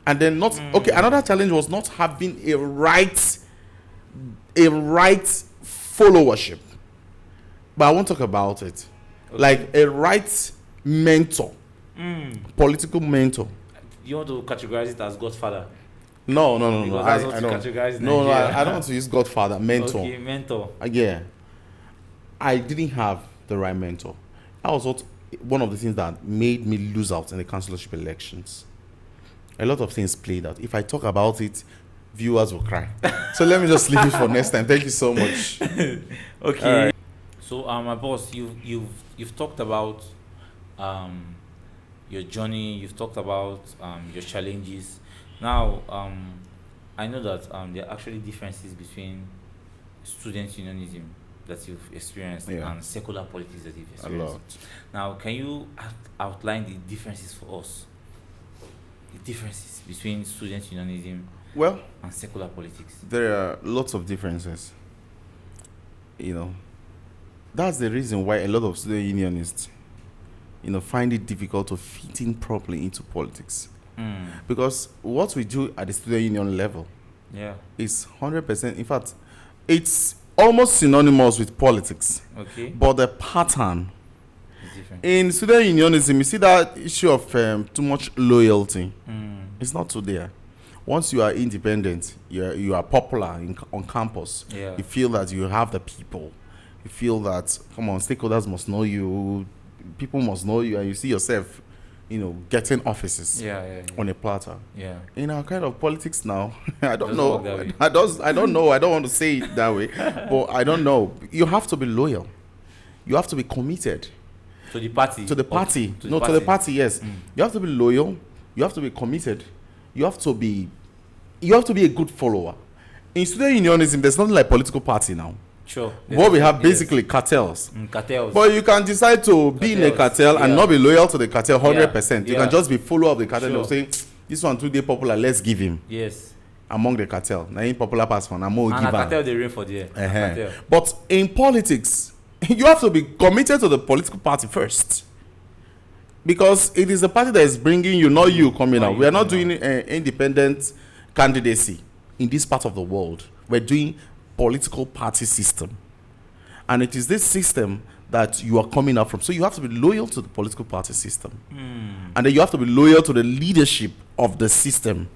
B: And then not okay. Another challenge was not having a right followership, but I won't talk about it. Like a right mentor, political mentor.
A: You want to categorize it as Godfather?
B: No.
A: Because that's what
B: I
A: you
B: don't.
A: categorize
B: No,
A: Nigeria.
B: I don't want to use Godfather. Mentor.
A: Okay, mentor.
B: Yeah, I didn't have the right mentor. That was what one of the things that made me lose out in the councillorship elections. A lot of things played out. If I talk about it, viewers will cry. So let me just leave it for next time. Thank you so much.
A: Okay. So, my boss, you've talked about your journey. You've talked about your challenges. Now, I know that there are actually differences between student unionism that you've experienced and secular politics that you've experienced.
B: A lot.
A: Now, can you outline the differences for us? The differences between student unionism
B: Well,
A: and secular politics.
B: there are lots of differences. You know, that's the reason why a lot of student unionists, find it difficult to fit in properly into politics. Because what we do at the student union level is 100%, in fact, it's almost synonymous with politics.
A: Okay.
B: But the pattern
A: It's different.
B: in student unionism, you see that issue of too much loyalty. It's not too there. Once you are independent, you are popular on campus.
A: Yeah.
B: You feel that you have the people. You feel that, come on, stakeholders must know you, people must know you, and you see yourself, getting offices on a platter.
A: Yeah.
B: In our kind of politics now, I don't
A: Doesn't
B: know.
A: work that way.
B: I don't know. I don't want to say it that way, but I don't know. You have to be loyal. You have to be committed
A: To the party.
B: to the party.
A: To
B: To the party. Yes. You have to be loyal. You have to be committed. You have to be a good follower. In student unionism, there's nothing like political party now.
A: Sure.
B: What we have basically cartels.
A: Cartels.
B: But you can decide to be in a cartel and not be loyal to the cartel 100%. You
A: Yeah.
B: can just be follower of the cartel and
A: Sure.
B: say, this one today popular, let's give him.
A: Yes.
B: Among the cartel. Now in popular pass one, I'm more
A: And
B: give
A: a
B: am.
A: cartel they reign for there. Cartel.
B: But in politics, you have to be committed to the political party first. Because it is the party that is bringing you, not you coming out. We are not doing independent candidacy in this part of the world. We're doing political party system. And it is this system that you are coming out from. So you have to be loyal to the political party system. And then you have to be loyal to the leadership of the system.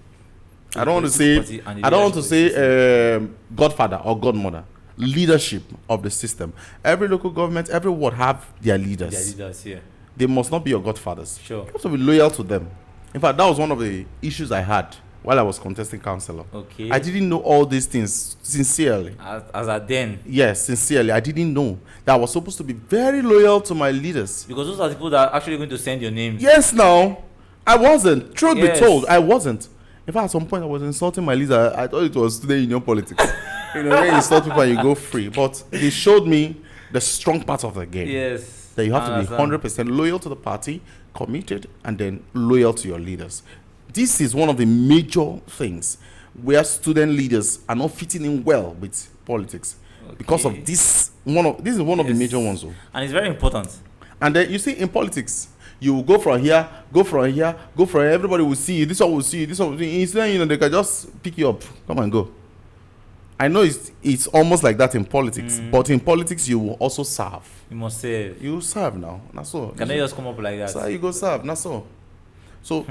B: I don't want to say godfather or godmother. Leadership of the system. Every local government, every ward have their leaders.
A: Their leaders, yeah.
B: They must not be your godfathers.
A: Sure.
B: You have to be loyal to them. In fact, that was one of the issues I had while I was contesting councillor.
A: Okay.
B: I didn't know all these things sincerely.
A: As a then.
B: Yes, sincerely. I didn't know that I was supposed to be very loyal to my leaders.
A: Because those are the people that are actually going to send your names.
B: Yes, now. I wasn't. Truth
A: Yes.
B: be told, I wasn't. In fact, at some point, I was insulting my leader. I thought it was student union politics. When you insult people and you go free. But they showed me the strong part of the game.
A: Yes.
B: That you have to be
A: Understand.
B: 100% loyal to the party, committed, and then loyal to your leaders. This is one of the major things where student leaders are not fitting in well with politics because of this. This is one of the major ones, though.
A: And it's very important.
B: And then you see in politics, you will go from here, go from here, go from here. Everybody will see you. This one will see you. This one will see you. Instead, they can just pick you up. Come and go. I know it's almost like that in politics, but in politics you will also serve.
A: You must say.
B: You serve now. That's all.
A: Can they just come up like that?
B: So you go serve. That's all. So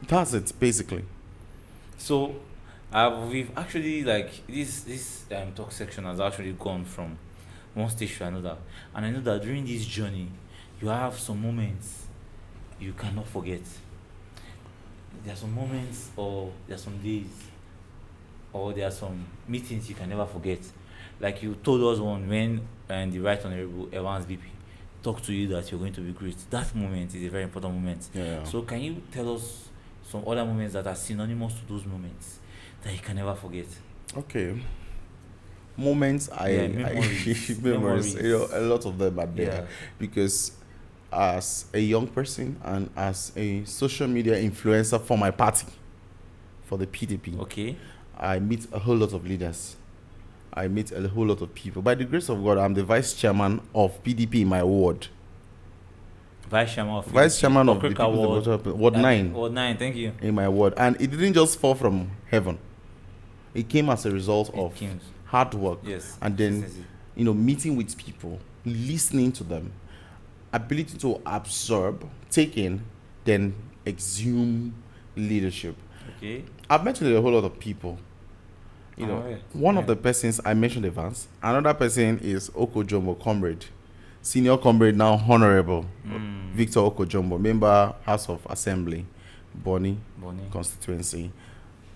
B: that's it basically.
A: So, we've actually this talk section has actually gone from one stage to another, and I know that during this journey, you have some moments you cannot forget. There are some moments, or there are some days, or there are some meetings you can never forget. Like you told us one when the Right Honorable Evans BP talked to you that you're going to be great. That moment is a very important moment.
B: Yeah.
A: So can you tell us some other moments that are synonymous to those moments that you can never forget?
B: Okay. moments
A: Yeah,
B: I
A: memories.
B: memories,
A: Memories.
B: a lot of them are
A: Yeah.
B: there because as a young person and as a social media influencer for my party, for the PDP,
A: Okay.
B: I meet a whole lot of leaders. I meet a whole lot of people. By the grace of God, I'm the vice chairman of PDP in my ward.
A: Vice chairman of
B: Vice
A: PDP.
B: chairman of the
A: Okrika
B: People's
A: Ward.
B: Democratic Ward 9
A: Ward 9. Thank you.
B: in my ward. And it didn't just fall from heaven. It came as a result
A: It
B: of
A: came.
B: hard work.
A: Yes.
B: And then,
A: Consistency.
B: meeting with people, listening to them, ability to absorb, take in, then exhume leadership.
A: Okay.
B: I've met with a whole lot of people. One of
A: Yeah.
B: the persons I mentioned Evans, another person is Okojombo Comrade, senior comrade now honorable Victor Okojombo, member House of Assembly, Bonny
A: Bonnie.
B: constituency.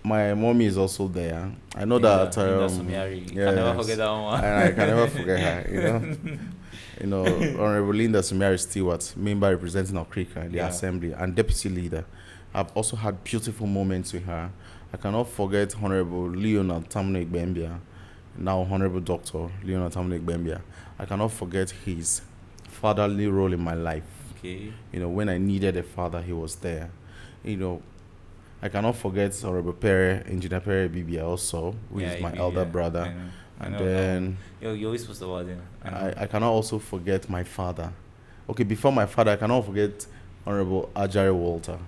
B: My mommy is also there. I know
A: Linda,
B: that
A: Linda Sumiari. Can never
B: yes,
A: forget that one.
B: and I can never forget her. Honorable Linda Sumiari Stewart, member representing Okrika in the
A: Yeah.
B: assembly and deputy leader. I've also had beautiful moments with her. I cannot forget Honorable Leonard Tamne Gbembia, now Honorable Dr. Leonard Tamne Gbembia. I cannot forget his fatherly role in my life.
A: Okay.
B: When I needed a father, he was there. I cannot forget Honorable Pere, Engineer Pere Bibia also, who is my elder brother.
A: I
B: And
A: know
B: then
A: you always supposed about him.
B: I cannot also forget my father. Okay, before my father, I cannot forget Honorable Ajari Walter.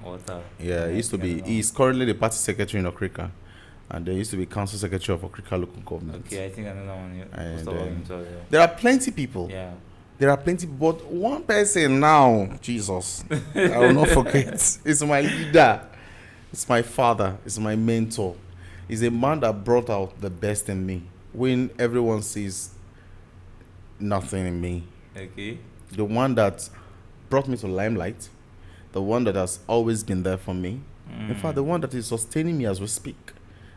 A: Walter.
B: Yeah, he used to be. He's currently the party secretary in Okrika, and then he used to be council secretary of Okrika local government.
A: Okay, I think I know that one. You
B: And
A: supposed about him too, yeah.
B: there are plenty people.
A: Yeah.
B: There are plenty, but one person now, Jesus, I will not forget. It's my leader. It's my father. It's my mentor. He's a man that brought out the best in me when everyone sees nothing in me.
A: Okay.
B: The one that brought me to limelight, the one that has always been there for me. In fact, the one that is sustaining me as we speak,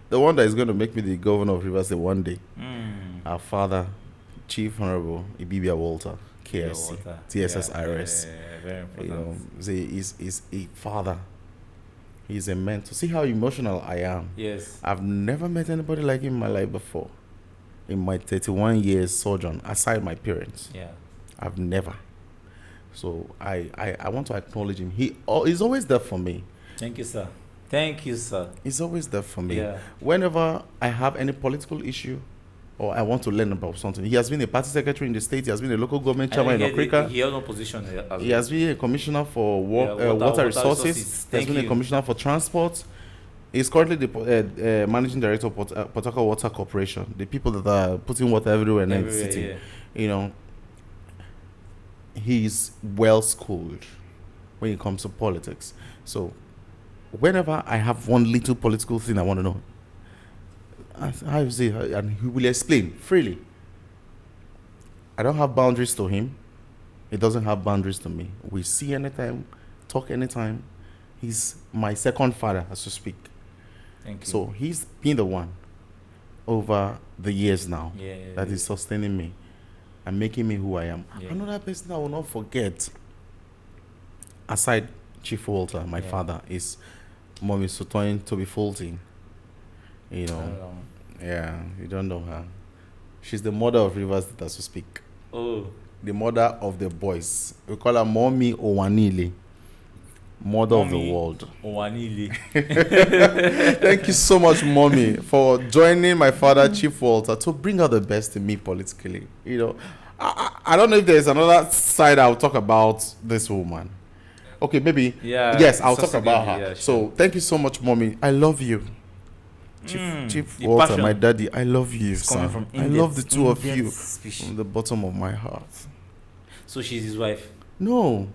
B: the one that is going to make me the governor of Rivers State one day. Our father, Chief Honorable Ibibia Walter, KSC,
A: Walter.
B: TSS
A: Yeah,
B: IRS.
A: very important.
B: He's a father. He's a mentor. See how emotional I am.
A: Yes.
B: I've never met anybody like him in my life before. In my 31 years sojourn, aside my parents,
A: Yeah.
B: I've never. So I want to acknowledge him. He's always there for me.
A: Thank you, sir. Thank you, sir.
B: He's always there for me.
A: Yeah.
B: Whenever I have any political issue or I want to learn about something, he has been a party secretary in the state. He has been a local government chairman in Okrika.
A: He held no position as
B: He has been a commissioner for
A: Yeah,
B: water resources. He
A: Thank
B: has been a
A: you.
B: commissioner for transport. He's currently the managing director of Port Harcourt Water Corporation. The people that are putting water everywhere in the city.
A: Yeah.
B: He's well schooled when it comes to politics. So whenever I have one little political thing I want to know, I say, and he will explain freely. I don't have boundaries to him. He doesn't have boundaries to me. We see anytime, talk anytime. He's my second father, as to speak.
A: Thank you.
B: So he's been the one over the years now
A: Yeah,
B: that is sustaining me and making me who I am.
A: Yeah.
B: Another person I will not forget, aside Chief Walter, my father, is Mommy Sotoyin Toby Fulton. Yeah, you don't know her. She's the mother of Rivers State, as we speak.
A: Oh.
B: The mother of the boys. We call her Mommy Owanile. Mother of the world.
A: Owanile.
B: Thank you so much, Mommy, for joining my father, Chief Walter, to bring out the best in me politically. I don't know if there's another side I'll talk about this woman. Okay, maybe.
A: Yeah.
B: Yes, I'll talk about her.
A: Yeah, sure.
B: So, thank you so much, Mommy. I love you. Chief
A: the
B: Walter,
A: passion.
B: my daddy, I love you,
A: It's coming
B: son.
A: from
B: I love the two of you
A: speech.
B: from the bottom of my heart.
A: So she's his wife.
B: No,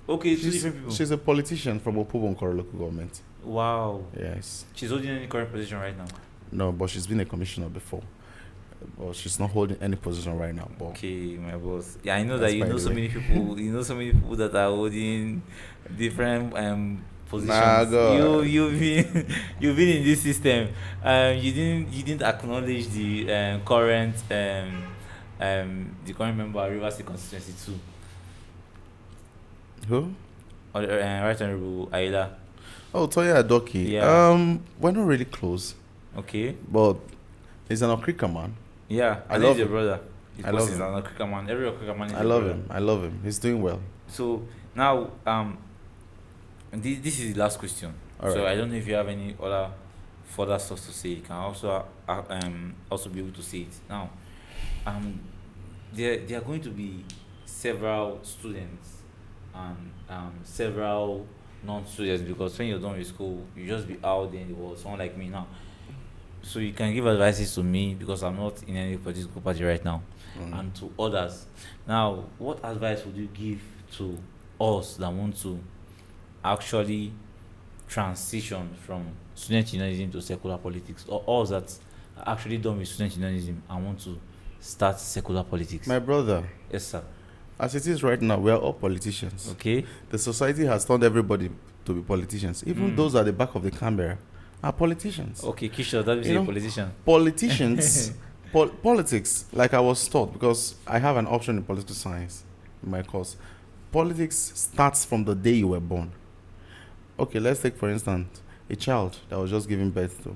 A: Okay, two different people.
B: she's a politician from Opobonkoro local government.
A: Wow.
B: Yes.
A: She's holding any current position right now.
B: No, but she's been a commissioner before. But she's not holding any position right now. But
A: Okay, my boss. Yeah, I know
B: That's
A: that you
B: by
A: know
B: the
A: so
B: way.
A: many people. You know so many people that are holding different positions.
B: Nah, God.
A: You've been in this system. You didn't acknowledge the current member of Rivers State constituency too.
B: who?
A: Right Honorable Ayla.
B: Oh, Toya Adoki.
A: Yeah.
B: We're not really close,
A: Okay.
B: but he's an Okrika man.
A: Yeah,
B: I
A: and
B: love
A: he's your
B: him.
A: brother.
B: I love
A: He's
B: him.
A: a cricket man. Every cricket man is
B: I
A: your
B: love
A: brother.
B: him. I love him. He's doing well.
A: So now, this is the last question.
B: All
A: So
B: right.
A: I don't know if you have any other further stuff to say. You can also also be able to say it now. Um, there are going to be several students and several non-students, because when you're done with school, you just be out there in the world. Someone like me now. So you can give advices to me, because I'm not in any political party right now, and to others. Now, what advice would you give to us that want to actually transition from student unionism to secular politics, or us that are actually done with student unionism and want to start secular politics?
B: My brother,
A: Yes, sir.
B: as it is right now, we are all politicians.
A: Okay.
B: The society has turned everybody to be politicians. Even those at the back of the camera are politicians.
A: Okay, Kisha, that is
B: You
A: a
B: know,
A: politician.
B: Politicians, politics, like I was taught, because I have an option in political science in my course. Politics starts from the day you were born. Okay, let's take, for instance, a child that was just giving birth to.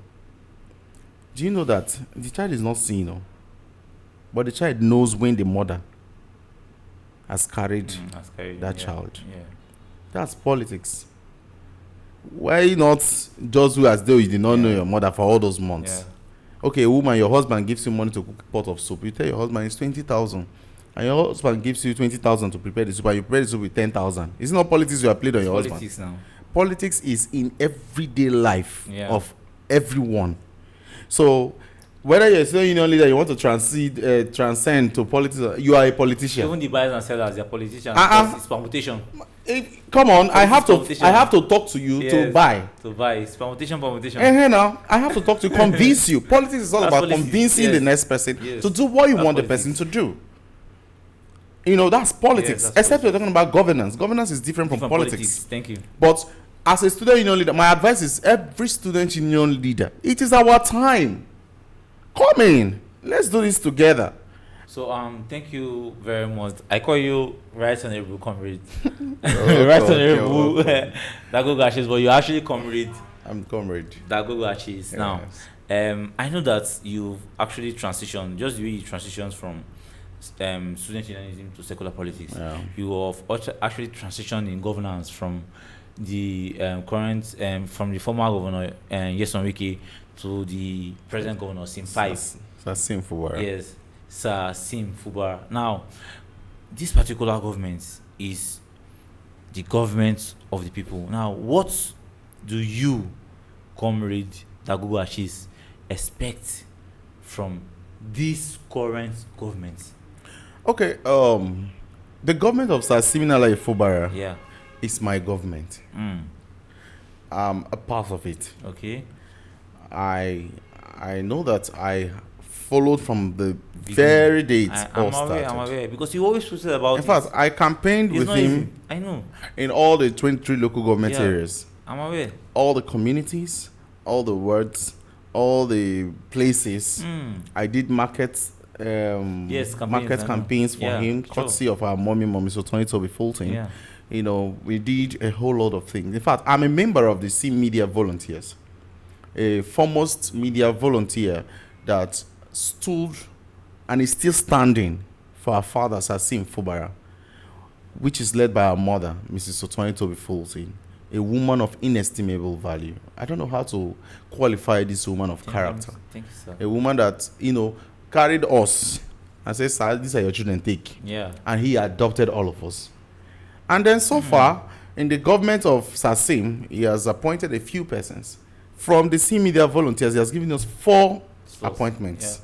B: Do you know that the child is not seen, no? But the child knows when the mother has carried
A: That's scary,
B: that
A: yeah.
B: child.
A: Yeah.
B: That's politics. Why not just do as though you did not know
A: Yeah.
B: your mother for all those months?
A: Yeah.
B: Okay, a woman, your husband gives you money to cook a pot of soup. You tell your husband it's 20,000, and your husband gives you 20,000 to prepare the soup, and you prepare the soup with 10,000. It's not politics you have played on your husband.
A: Politics now.
B: Politics is in everyday life
A: Yeah.
B: of everyone. So whether you're a student union leader, you want to transcend to politics, you are a politician.
A: Even the buyers and sellers, they're politicians.
B: Uh-uh.
A: Because it's permutation.
B: Come on, I have
A: Competition.
B: to talk to you to
A: Yes.
B: buy.
A: To buy. It's permutation.
B: Now I have to talk to you, convince you. Politics is all
A: That's
B: about
A: politics.
B: convincing
A: Yes.
B: the next person
A: Yes.
B: to do what you
A: That's
B: want the
A: politics.
B: person to do. You know, that's politics.
A: Yes, that's
B: Except we're talking about governance. Governance is different from politics.
A: Thank you.
B: But as a student union leader, my advice is every student union leader, it is our time. Come in. Let's do this together.
A: So thank you very much. I call you Right Honorable Comrade.
B: Oh,
A: Right
B: God,
A: Honorable
B: you're welcome.
A: Dagogo Ashes, but you actually Comrade
B: I'm comrade.
A: Dagogo Ashes. Now, I know that you've actually transitioned, just the way you transitioned from student unionism to secular politics.
B: Yeah.
A: You have actually transitioned in governance from the current, from the former governor, Yeson Wike, to the present governor, Sim 5.
B: That's sinful word.
A: Yes, Sir Sim Fubar. Now, this particular government is the government of the people. Now, what do you, Comrade Dagogo Ashes, expect from this current government?
B: Okay, the government of Sir Siminala Ifubara
A: Yeah.
B: is my government. I'm a part of it.
A: Okay.
B: I know that I followed from the
A: Beginning.
B: very day it all
A: I'm
B: started.
A: aware. Because you always posted about
B: In fact, I campaigned
A: it's
B: with
A: not
B: him
A: easy. I know.
B: in all the 23 local government
A: Yeah.
B: areas,
A: I'm aware.
B: all the communities, all the wards, all the places. I did markets.
A: Yes, campaigns, I
B: market
A: know.
B: campaigns for
A: Yeah,
B: him,
A: sure.
B: courtesy of our mommy, so Tony Toby Fulton.
A: Yeah.
B: You know, we did a whole lot of things. In fact, I'm a member of the C Media Volunteers, a foremost media volunteer that stood and is still standing for our father, Sassim Fubara, which is led by our mother, Mrs. Otoyin Toby Fulton, a woman of inestimable value. I don't know how to qualify this woman of character.
A: Thank you, sir.
B: A woman that, carried us and said, "Sir, these are your children, take."
A: Yeah.
B: And he adopted all of us. And then so far, in the government of Sassim, he has appointed a few persons. From the C Media Volunteers, he has given us 4 appointments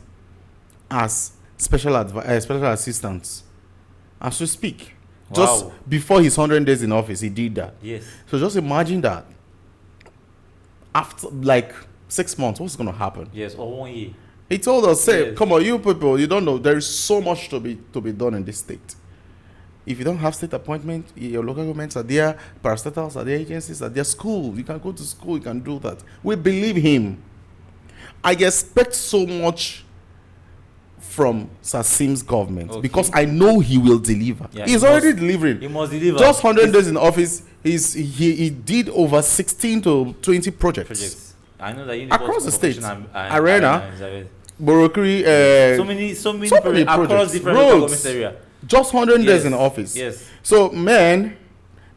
B: as special assistants as we speak. Just
A: Wow.
B: before his 100 days in office, he did that.
A: Yes.
B: So just imagine that. After like 6 months, what's going to happen?
A: Yes. Or 1 year.
B: He told us, say,
A: Yes.
B: come on, you people, you don't know. There is so much to be done in this state. If you don't have state appointment, your local governments are there, parastatals are there, agencies are there, school. You can go to school, you can do that. We believe him. I expect so much from Sassim's government because I know he will deliver.
A: Yeah,
B: He's
A: he
B: already
A: must-
B: delivering.
A: He must deliver.
B: Just 100 days in office, he did over 16 to 20 projects.
A: projects. I know that
B: Across the state.
A: and
B: Arena. Borokri,
A: So many
B: so many
A: across
B: projects,
A: different local government
B: roads,
A: area.
B: just 100 days
A: Yes.
B: in office.
A: Yes.
B: So, man,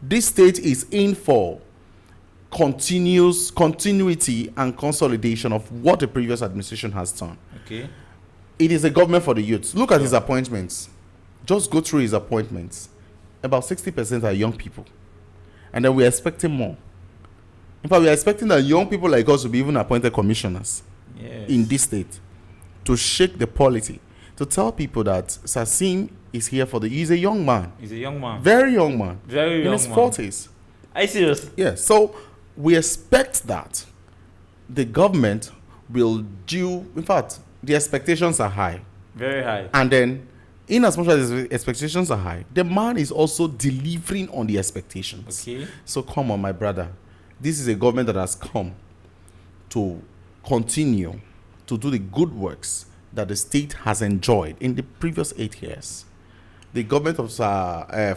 B: this state is in for continuity and consolidation of what the previous administration has done.
A: Okay.
B: It is a government for the youth. Look at
A: Sure.
B: his appointments. Just go through his appointments. About 60% are young people. And then we're expecting more. In fact, we're expecting that young people like us will be even appointed commissioners
A: Yes.
B: in this state to shake the polity, to tell people that Sassim is here for he's a young man.
A: He's a young man.
B: Very young man.
A: Very
B: in
A: young
B: his
A: man.
B: 40s.
A: Are you serious?
B: Yes. So we expect that the government will do, in fact, the expectations are high.
A: Very high.
B: And then, in as much as the expectations are high, the man is also delivering on the expectations.
A: Okay.
B: So come on, my brother. This is a government that has come to continue to do the good works that the state has enjoyed in the previous 8 years. The government of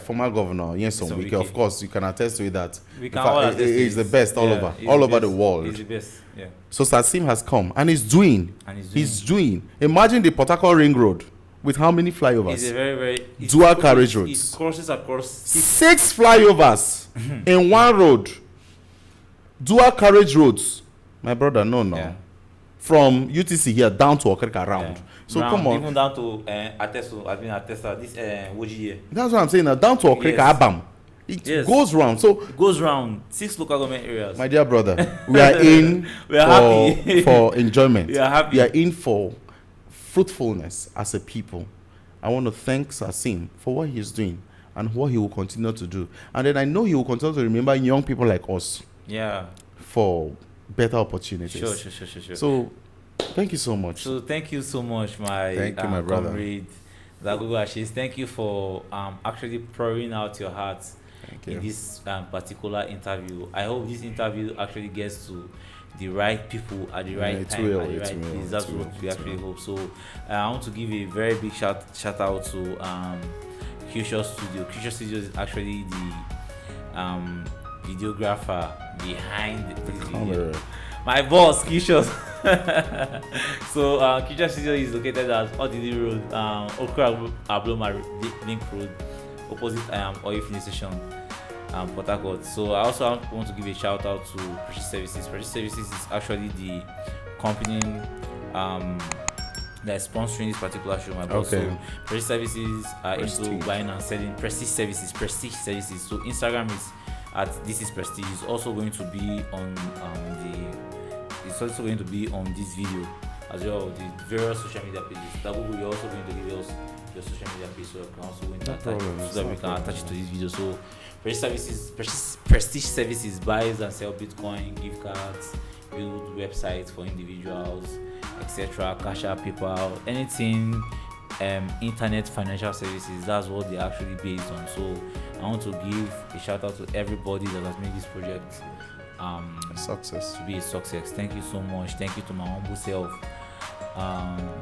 B: former governor Nyesom Wike, of course, you can attest to it that
A: We can all attest to
B: it's
A: it.
B: the best all
A: Yeah,
B: over,
A: he's
B: all
A: the
B: over the
A: best.
B: world.
A: He's the best. Yeah.
B: So Sassim has come and he's doing. He's doing. Imagine the Port Harcourt Ring Road with how many flyovers?
A: It's a very
B: Dual carriage roads.
A: It crosses across
B: 6 flyovers in one road. Dual carriage roads. My brother, no.
A: Yeah.
B: From UTC here down to Okrika around.
A: Yeah.
B: So
A: round,
B: come on.
A: even down to Ateso. I've been Atesa. This Woji.
B: That's what I'm saying now. Down to Okrika
A: Yes.
B: Abam. It
A: Yes.
B: goes round. So,
A: It goes round 6 local government areas.
B: my dear brother, we are in
A: We are happy.
B: for enjoyment.
A: We are happy.
B: We are in for fruitfulness as a people. I want to thank Sassim for what he's doing and what he will continue to do. And then I know he will continue to remember young people like us
A: Yeah.
B: for better opportunities.
A: Sure.
B: So, thank you so much.
A: So thank you so much,
B: Thank you, my brother.
A: comrade Zagogo Ashes. Thank you for actually pouring out your heart
B: Thank you.
A: in this particular interview. I hope this interview actually gets to the right people at the right
B: it
A: time,
B: will,
A: at the
B: it
A: right
B: will,
A: place.
B: it
A: That's
B: will,
A: what we
B: it
A: actually
B: will.
A: hope. So I want to give a very big shout out to Future Studio. Future Studio is actually the videographer behind this video. My boss, Kishos. So, Kisha Studio is located at Odili Road, Okra Abloma Link Road, opposite Oil Filling Station, Port Harcourt. So, I also want to give a shout out to Precious Services. Precious Services is actually the company that is sponsoring this particular show, my boss.
B: Okay.
A: So, Precious Services are into
B: Prestige.
A: buying and selling Prestige Services. So, Instagram is at This Is Prestige. It's also going to be on it's also going to be on this video as well, the various social media pages. That will be also going to give us your social media page, so you can also going to attach so that we can attach it to this video. So Prestige Services buys and sell Bitcoin, gift cards, build websites for individuals, etc. Cash App, PayPal, anything internet financial services. That's what they're actually based on. So I want to give a shout out to everybody that has made this project
B: Success.
A: to be a success. Thank you so much. Thank you to my humble self,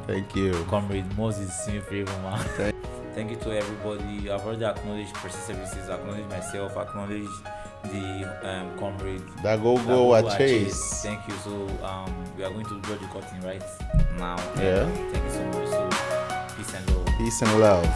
B: Thank you.
A: comrade Moses Smith. Thank you to everybody. I've already acknowledged Prestige Services, acknowledged myself, acknowledged the comrade
B: Dagogo Chase.
A: Thank you. So we are going to draw the curtain right now.
B: Yeah.
A: Thank you so much. So peace and love.
B: Peace and love.